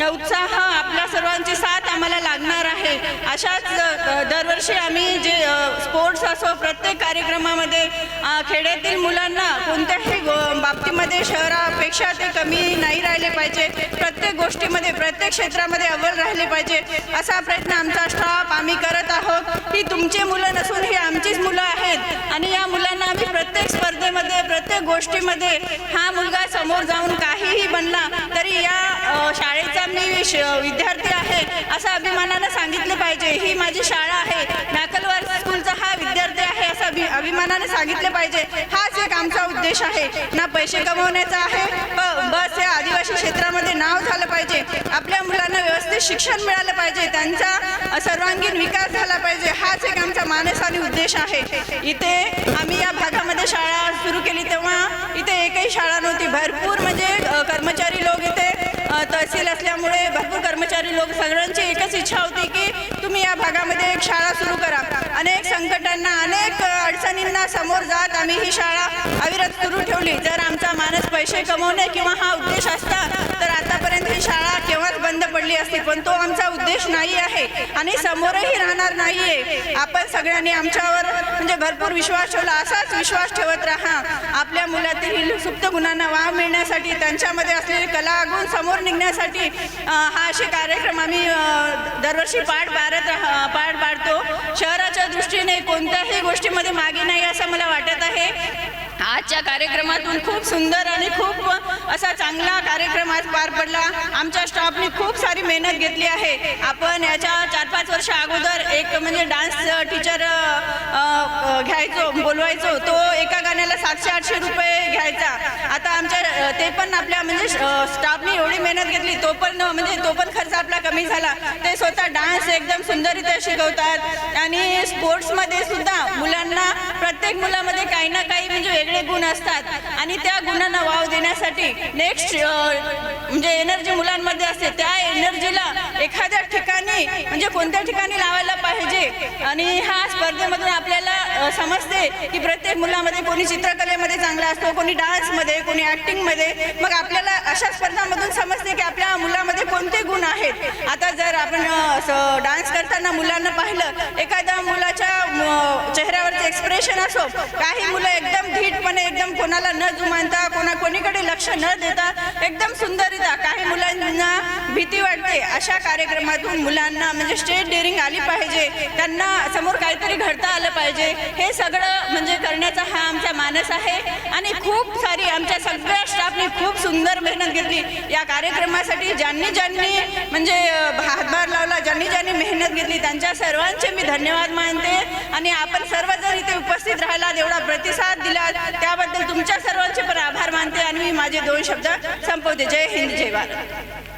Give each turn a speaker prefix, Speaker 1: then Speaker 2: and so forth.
Speaker 1: उत्साह, आपल्या सर्वांची साथ आम्हाला लागणार आहे. अशाच दरवर्षी आम्ही जे स्पोर्ट्स असो, प्रत्येक कार्यक्रमामध्ये खेड्यातील मुलांना कोणत्याही बाबतीमध्ये शहरापेक्षा ते कमी नाही राहिले पाहिजे. प्रत्येक गोष्टीमध्ये, प्रत्येक क्षेत्रामध्ये अव्वल राहिले पाहिजे असा प्रयत्न आमचा स्टाफ आम्ही करत आहोत. ही तुमची मुलं नसून ही आमचीच मुलं आहेत आणि या मुलांना आम्ही प्रत्येक स्पर्धेमध्ये, प्रत्येक गोष्टीमध्ये हा मुलगा समोर जाऊन काहीही बनला तरी या शाळेचा मी विद्यार्थी आहे असं अभिमानानं सांगितलं पाहिजे. ही माझी शाळा आहे, नाकलवार स्कूलचा हा विद्यार्थी आहे असं अभिमानानं सांगितलं पाहिजे. हाच एक आमचा उद्देश आहे. ना पैसे कमवण्याचा आहे, बस या आदिवासी क्षेत्रामध्ये नाव झालं पाहिजे. आपल्या मुलांना व्यवस्थित शिक्षण मिळालं पाहिजे, त्यांचा सर्वांगीण विकास झाला पाहिजे. हाच एक आमचा मानस आणि उद्देश आहे. इथे आम्ही या भागामध्ये शाळा सुरू केली तेव्हा इथे एकही शाळा नव्हती. भरपूर म्हणजे कर्मचारी लोक इथे तहसील असल्यामुळे भरपूर कर्मचारी लोक, सगळ्यांची एकच इच्छा होती की तुम्ही या भागामध्ये एक शाळा सुरू करा. अनेक संकटांना, अनेक अडचणींना समोर जात आम्ही ही शाळा अविरत सुरू ठेवली. जर आमचा मानस पैसे कमवणे किंवा हा उद्देश असता तर आतापर्यंत ही शाळा केव्हाच बंद पडली असती, पण तो आमचा उद्देश नाही आहे आणि समोरही राहणार नाही आहे. आपण सगळ्यांनी आमच्यावर म्हणजे भरपूर विश्वास ठेवला, असाच विश्वास ठेवत राहा. आपल्या मुलातील सुप्त गुणांना वाव मिळण्यासाठी, त्यांच्यामध्ये असलेले कला गुण समोर निघण्यासाठी हा असे कार्यक्रम आम्ही दरवर्षी पार पाडतो. शहराच्या दृष्टीने कोणत्याही गोष्टीमध्ये मागे नाही असं मला वाटत आहे. आजच्या कार्यक्रमातून खूप सुंदर आणि खूप असा चांगला कार्यक्रम आज पार पडला. आमच्या स्टाफने खूप सारी मेहनत घेतली आहे. आपण याच्या 4-5 वर्ष अगोदर एक म्हणजे डान्स टीचर बोलवायचो, तो एका गाण्याला 700-800 रुपये घ्यायचा. आता आमच्या ते पण आपल्या म्हणजे स्टाफने एवढी मेहनत घेतली, तो पण खर्च आपला कमी झाला. ते स्वतः डान्स एकदम सुंदररित्या शिकवतात आणि स्पोर्ट्समध्ये सुद्धा मुलांना, प्रत्येक मुलामध्ये काही ना काही म्हणजे वेगळे गुण असतात आणि त्या गुणांना वाव देण्यासाठी नेक्स्ट म्हणजे एनर्जी मुलांमध्ये असते. त्या एनर्जीला एखाद्या ठिकाणी म्हणजे कोणत्या ठिकाणी लावायला पाहिजे आणि ह्या स्पर्धेमधून आपल्याला समजते की प्रत्येक मुलामध्ये कोणी चित्रकलेमध्ये चांगला असतो, कोणी डान्समध्ये, कोणी ॲक्टिंगमध्ये. मग आपल्याला अशा स्पर्धांमधून समजते की आपल्या मुलामध्ये कोणते गुण आहेत. आता जर आपण डान्स करताना मुलांना पाहिलं, एखाद्या मुलाच्या चेहऱ्यावरचे एक्सप्रेशन असो, काही मुलं एकदम धीटपणे, एकदम कोणाला न जुमानता, कोणीकडे लक्ष न देता एकदम सुंदररित्या, काही मुलांना भीती वाटते. अशा कार्यक्रमातून मुलांना म्हणजे स्टेज डेअरिंग आली पाहिजे, त्यांना समोर काहीतरी घडता आलं पाहिजे. हे सगळं म्हणजे करण्याचा हा आमचा मानस आहे आणि खूप सारी आमच्या सगळ्या स्टाफने खूप सुंदर मेहनत घेतली या कार्यक्रमासाठी. ज्यांनी म्हणजे हातभार लावला, ज्यांनी मेहनत घेतली, त्यांच्या सर्वांचे मी धन्यवाद मानते. आणि आपण सर्वजण इथे उपस्थित राहिला, एवढा प्रतिसाद दिला त्याबद्दल तुमच्या सर्वांचे पण आभार मानते आणि मी माझे 2 शब्द संपवते. जय हिंद, जय भारत.